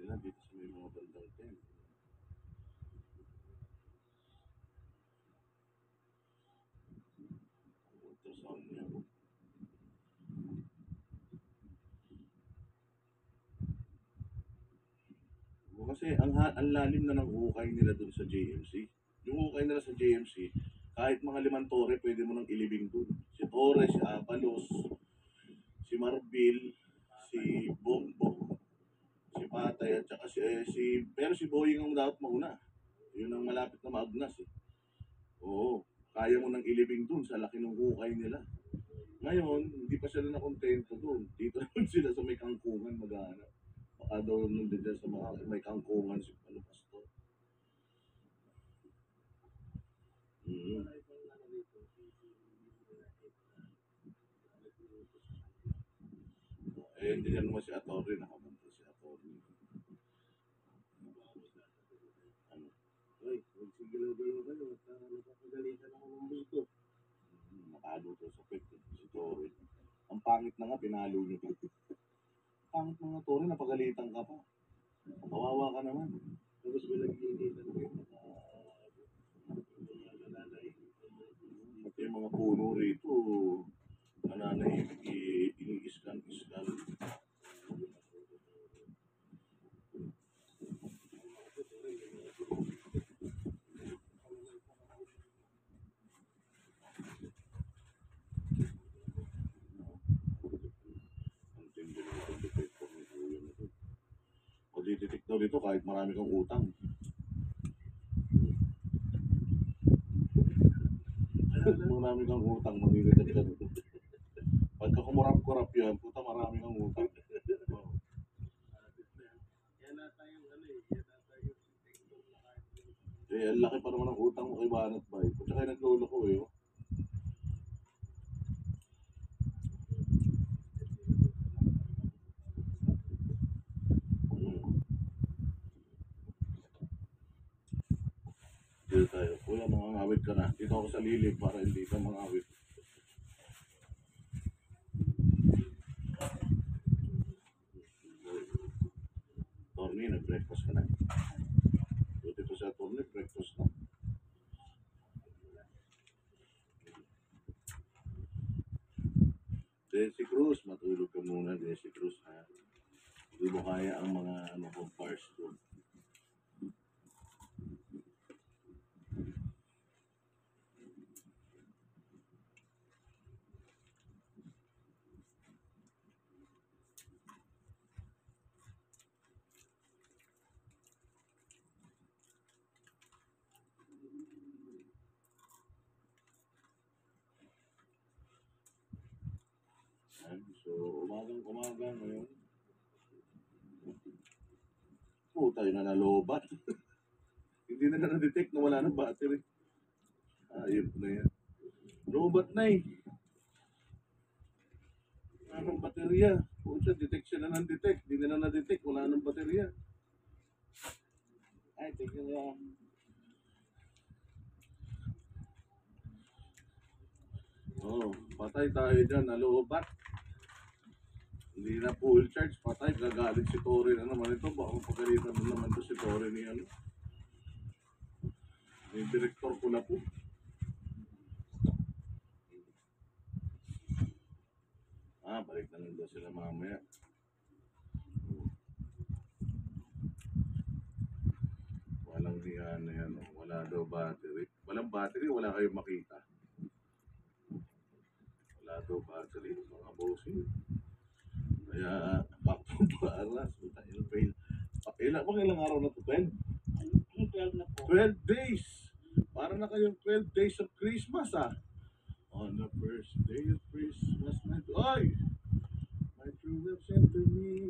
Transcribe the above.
nila dito sa may mga bandang tent. Ultrasound niya. Kasi ang lalim na ng hukay nila dun sa JMC. Yung hukay nila sa JMC, kahit mga 5 tore, pwede mo nang ilibing dun. Si Torres, si Abalos, si Marbil, si Bongbong, si Patay, at saka pero si Boying ang dapat mauna. Yun ang malapit na maagnas eh. Oo, kaya mo nang ilibing dun sa laki ng hukay nila. Ngayon, hindi pa sila nakontento dun. Dito naman sila sa may kangkungan maghanap. Baka daw nandun dyan sa mga may kangkungan si Pastor. Mm. Eh, hindi yan naman si Atty. Nakapunta si Atty. Ano? Ay, magsigalaw-galaw kayo at nakapagalitan ako ng gusto. Nakalo to sa pet si Tory. Ang pangit na nga, pinalo niyo pa. Pangit mga Tory, napagalitan ka pa. Kawawa ka naman. Tapos pinaglilitan ko yung mga nananay. Pati yung mga puno rito, nananahimik, iniiskan-iskan. Ang tindi ng itong detector ni Kuya na to. O detect daw dito kahit marami kang utang. Marami kang utang, magdidetect ka dito. Pagka kumurap-kurap yan, puta marami kang utang. Eh, ang laki pa naman ng utang mo kay Banat Bay. Kung saka naglolo ko eh. Oh. Dito tayo. Kuya, mangangawit ka na. Dito ako sa lilig para hindi ka mangawit. Torni, nag-breakfast ka na. Buti ko sa Torni, breakfast na. Desi Cruz, matulog ka muna, Desi Cruz ha. Hindi mo kaya ang mga compars doon. So, umagang ngayon. Puta, yun na nalobat. Hindi na na-detect na wala ng battery. Ayop na yan. Lobat na eh. Wala ng baterya. Puta, detection na ng detect. Hindi na na-detect. Wala ng baterya. Ay, tingnan niya. Oh, patay tayo dyan. Nalobat. Hindi na full charge. Patay. Gagalit si Tory na naman ito. Baka pagalitan na naman ito si Tory ni ano. Ni Director ko na po. Balik na lang daw sila mamaya. Walang hiyan na yan. Wala daw battery. Walang battery, wala kayong makita. Wala daw battery, mga bossing. Kaya, back to baras. Ilang araw na to, 12? 12 na po. 12 days! Para na kayong 12 days of Christmas, ah. On the first day of Christmas, ay! My true love sent to me.